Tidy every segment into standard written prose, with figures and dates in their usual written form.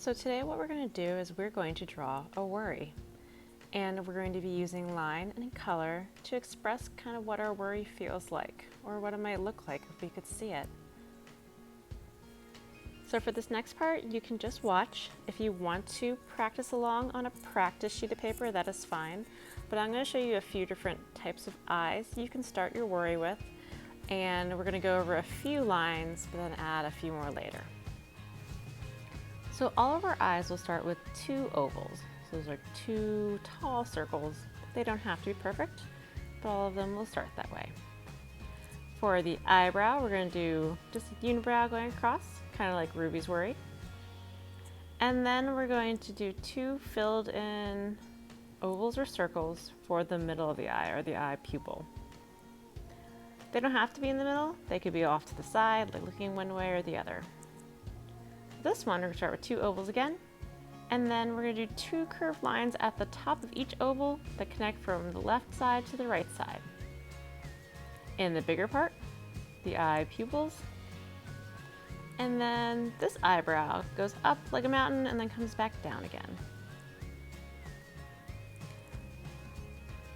So today what we're going to do is we're going to draw a worry, and we're going to be using line and color to express kind of what our worry feels like, or what it might look like if we could see it. So for this next part, you can just watch. If you want to practice along on a practice sheet of paper, that is fine. But I'm going to show you a few different types of eyes you can start your worry with, and we're going to go over a few lines, but then add a few more later. So all of our eyes will start with two ovals. So those are two tall circles. They don't have to be perfect, but all of them will start that way. For the eyebrow, we're going to do just a unibrow going across, kind of like Ruby's worry. And then we're going to do two filled in ovals or circles for the middle of the eye, or the eye pupil. They don't have to be in the middle. They could be off to the side, like looking one way or the other. This one, we're going to start with two ovals again, and then we're going to do two curved lines at the top of each oval that connect from the left side to the right side. In the bigger part, the eye pupils, and then this eyebrow goes up like a mountain and then comes back down again.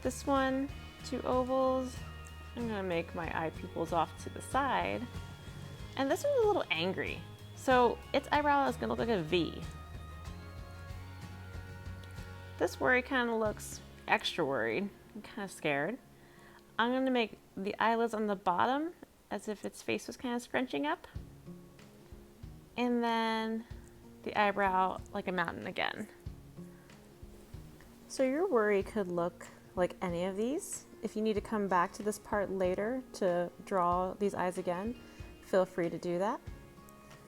This one, two ovals. I'm going to make my eye pupils off to the side, and this one's a little angry. So its eyebrow is going to look like a V. This worry kind of looks extra worried and kind of scared. I'm going to make the eyelids on the bottom as if its face was kind of scrunching up. And then the eyebrow like a mountain again. So your worry could look like any of these. If you need to come back to this part later to draw these eyes again, feel free to do that.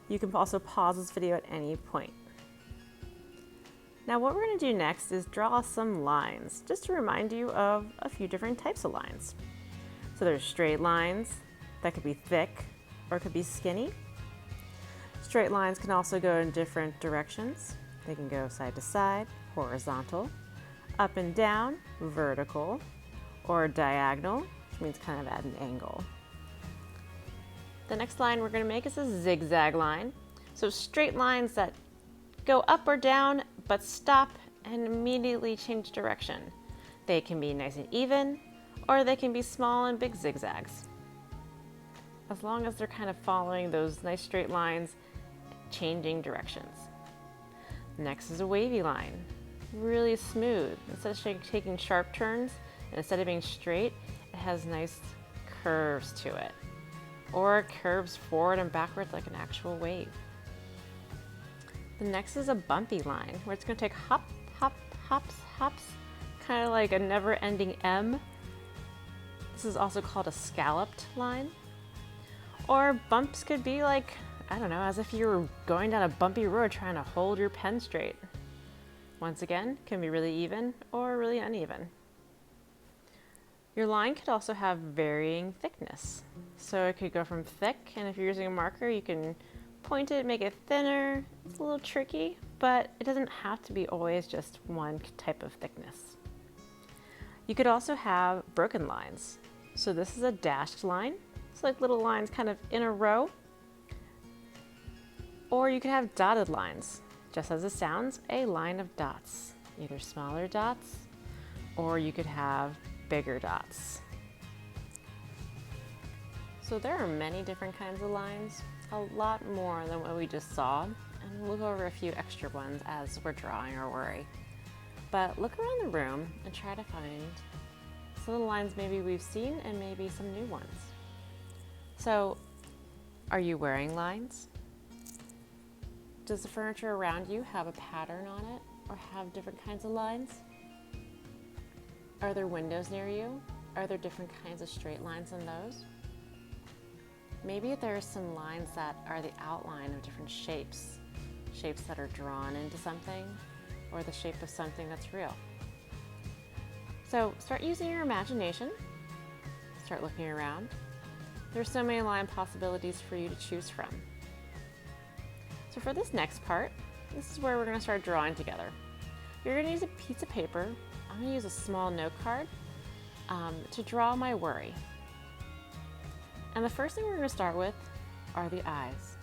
You can also pause this video at any point. Now what we're going to do next is draw some lines, just to remind you of a few different types of lines. So there's straight lines that could be thick or could be skinny. Straight lines can also go in different directions. They can go side to side, horizontal, up and down, vertical, or diagonal, which means kind of at an angle. The next line we're going to make is a zigzag line. So straight lines that go up or down, but stop and immediately change direction. They can be nice and even, or they can be small and big zigzags. As long as they're kind of following those nice straight lines, changing directions. Next is a wavy line. Really smooth. Instead of taking sharp turns, and instead of being straight, it has nice curves to it. Or curves forward and backwards like an actual wave. The next is a bumpy line, where it's going to take hop, hop, hops, hops, kind of like a never-ending M. This is also called a scalloped line. Or bumps could be like, I don't know, as if you were going down a bumpy road trying to hold your pen straight. Once again, can be really even or really uneven. Your line could also have varying thickness. So it could go from thick, and if you're using a marker, you can point it, make it thinner. It's a little tricky, but it doesn't have to be always just one type of thickness. You could also have broken lines. So this is a dashed line. It's like little lines kind of in a row. Or you could have dotted lines. Just as it sounds, a line of dots. Either smaller dots, or you could have bigger dots. So there are many different kinds of lines, a lot more than what we just saw, and we'll go over a few extra ones as we're drawing our worry. But look around the room and try to find some of the lines maybe we've seen and maybe some new ones. So, are you wearing lines? Does the furniture around you have a pattern on it or have different kinds of lines? Are there windows near you? Are there different kinds of straight lines in those? Maybe there are some lines that are the outline of different shapes, shapes that are drawn into something, or the shape of something that's real. So start using your imagination, start looking around. There's so many line possibilities for you to choose from. So for this next part, this is where we're going to start drawing together. You're going to use a piece of paper. I'm going to use a small note card to draw my worry. And the first thing we're going to start with are the eyes.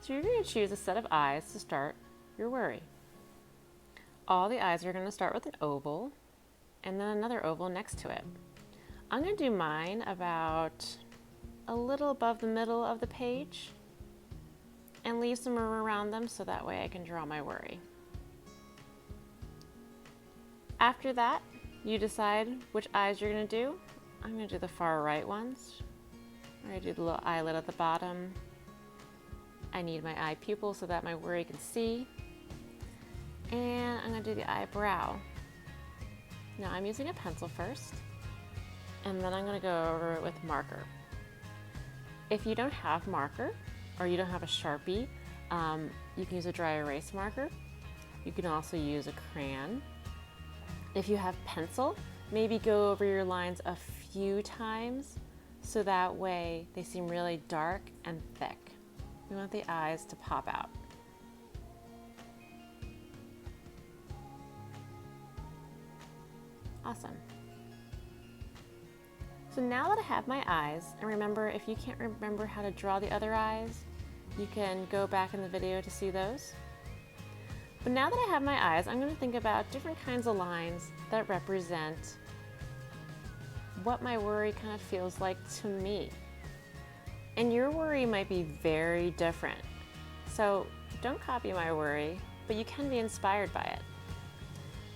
So you're going to choose a set of eyes to start your worry. All the eyes are going to start with an oval and then another oval next to it. I'm going to do mine about a little above the middle of the page and leave some room around them so that way I can draw my worry. After that, you decide which eyes you're going to do. I'm going to do the far right ones. I'm going to do the little eyelid at the bottom. I need my eye pupil so that my worry can see. And I'm going to do the eyebrow. Now I'm using a pencil first, and then I'm going to go over it with marker. If you don't have marker, or you don't have a Sharpie, you can use a dry erase marker. You can also use a crayon. If you have pencil, maybe go over your lines a few times so that way they seem really dark and thick. We want the eyes to pop out. Awesome. So now that I have my eyes, and remember, if you can't remember how to draw the other eyes, you can go back in the video to see those. But now that I have my eyes, I'm going to think about different kinds of lines that represent what my worry kind of feels like to me. And your worry might be very different. So don't copy my worry, but you can be inspired by it.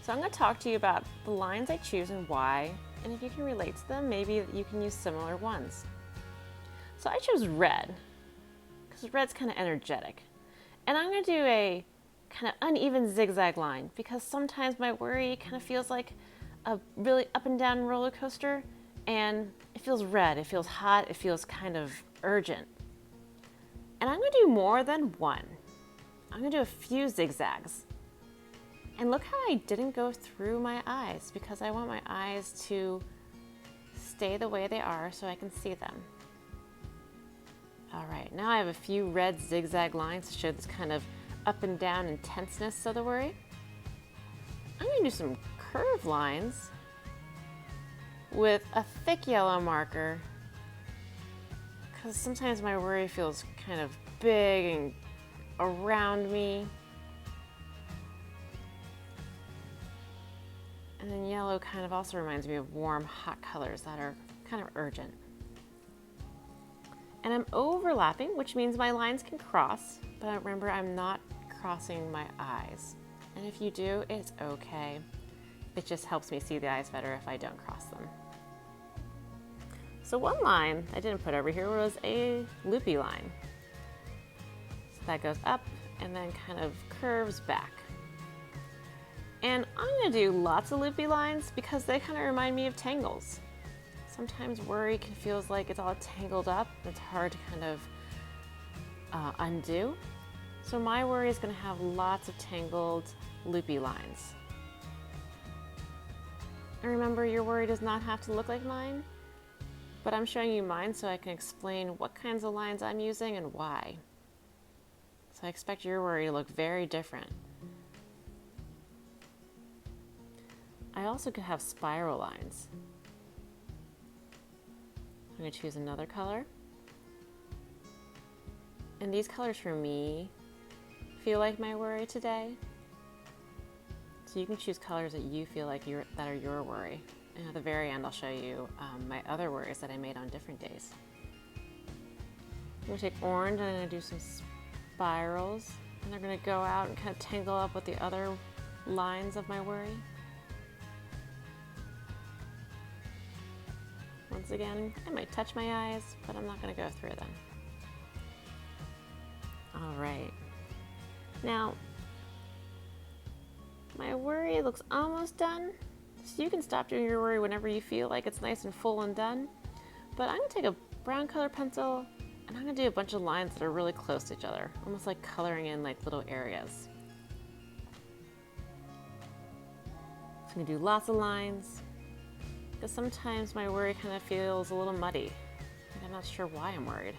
So I'm going to talk to you about the lines I choose and why, and if you can relate to them, maybe you can use similar ones. So I chose red, because red's kind of energetic. And I'm going to do a kind of uneven zigzag line, because sometimes my worry kind of feels like a really up and down roller coaster, and it feels red, it feels hot, it feels kind of urgent. And I'm going to do more than one. I'm going to do a few zigzags. And look how I didn't go through my eyes, because I want my eyes to stay the way they are so I can see them. All right, now I have a few red zigzag lines to show this kind of up and down intenseness of the worry. I'm going to do some curved lines with a thick yellow marker, because sometimes my worry feels kind of big and around me. And then yellow kind of also reminds me of warm, hot colors that are kind of urgent. And I'm overlapping, which means my lines can cross, but remember, I'm not crossing my eyes. And if you do, it's okay. It just helps me see the eyes better if I don't cross them. So one line I didn't put over here was a loopy line. So that goes up and then kind of curves back. And I'm going to do lots of loopy lines because they kind of remind me of tangles. Sometimes worry can feel like it's all tangled up. It's hard to kind of undo. So my worry is going to have lots of tangled loopy lines. And remember, your worry does not have to look like mine, but I'm showing you mine so I can explain what kinds of lines I'm using and why. So I expect your worry to look very different. I also could have spiral lines. I'm going to choose another color. And these colors for me feel like my worry today. So you can choose colors that you feel like that are your worry. And at the very end, I'll show you my other worries that I made on different days. I'm going to take orange and I'm going to do some spirals. And they're going to go out and kind of tangle up with the other lines of my worry. Once again, I might touch my eyes, but I'm not going to go through them. All right. Now, my worry looks almost done, so you can stop doing your worry whenever you feel like it's nice and full and done. But I'm going to take a brown color pencil, and I'm going to do a bunch of lines that are really close to each other, almost like coloring in like little areas. So I'm going to do lots of lines, because sometimes my worry kind of feels a little muddy. Like I'm not sure why I'm worried.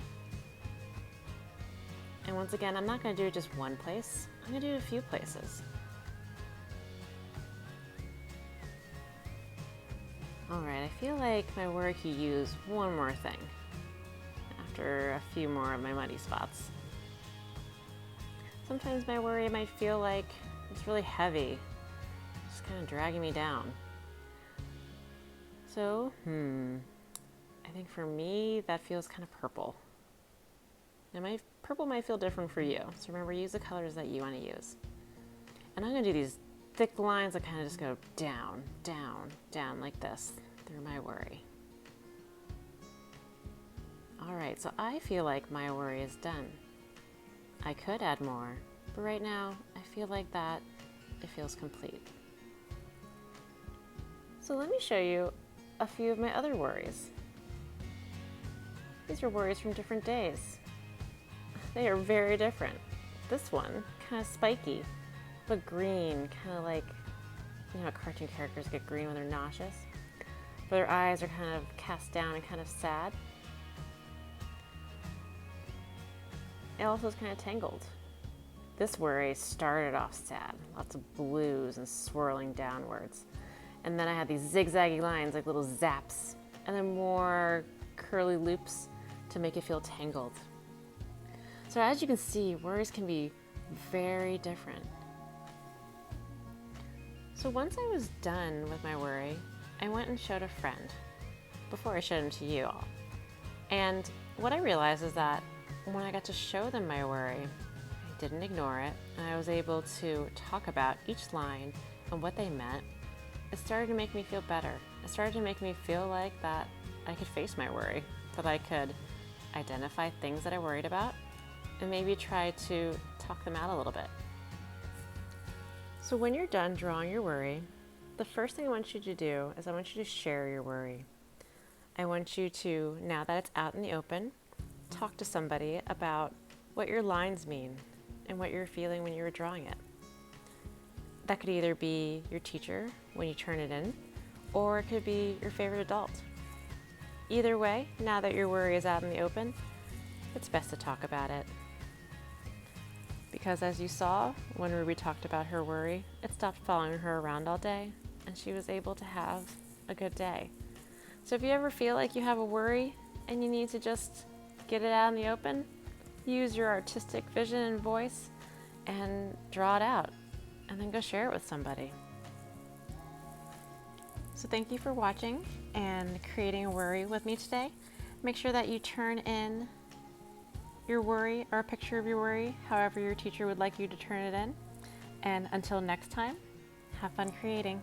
And once again, I'm not going to do it just one place. I'm going to do it a few places. All right, I feel like my worry could use one more thing after a few more of my muddy spots. Sometimes my worry might feel like it's really heavy, just kind of dragging me down. So, I think for me, that feels kind of purple. Now, purple might feel different for you, so remember, use the colors that you want to use. And I'm going to do these thick lines that kind of just go down, down, down like this through my worry. All right, so I feel like my worry is done. I could add more, but right now, I feel like that it feels complete. So let me show you a few of my other worries. These are worries from different days. They are very different. This one, kind of spiky, but green, kind of like, you know, cartoon characters get green when they're nauseous. But their eyes are kind of cast down and kind of sad. It also is kind of tangled. This worry started off sad, lots of blues and swirling downwards. And then I had these zigzaggy lines, like little zaps, and then more curly loops to make it feel tangled. So as you can see, worries can be very different. So once I was done with my worry, I went and showed a friend before I showed him to you all. And what I realized is that when I got to show them my worry, I didn't ignore it, and I was able to talk about each line and what they meant. It started to make me feel better. It started to make me feel like that I could face my worry, that I could identify things that I worried about, and maybe try to talk them out a little bit. So when you're done drawing your worry, the first thing I want you to do is I want you to share your worry. I want you to, now that it's out in the open, talk to somebody about what your lines mean and what you're feeling when you were drawing it. That could either be your teacher when you turn it in, or it could be your favorite adult. Either way, now that your worry is out in the open, it's best to talk about it. Because as you saw, when Ruby talked about her worry, it stopped following her around all day, and she was able to have a good day. So if you ever feel like you have a worry and you need to just get it out in the open, use your artistic vision and voice and draw it out, and then go share it with somebody. So thank you for watching and creating a worry with me today. Make sure that you turn in your worry or a picture of your worry, however your teacher would like you to turn it in. And until next time, have fun creating.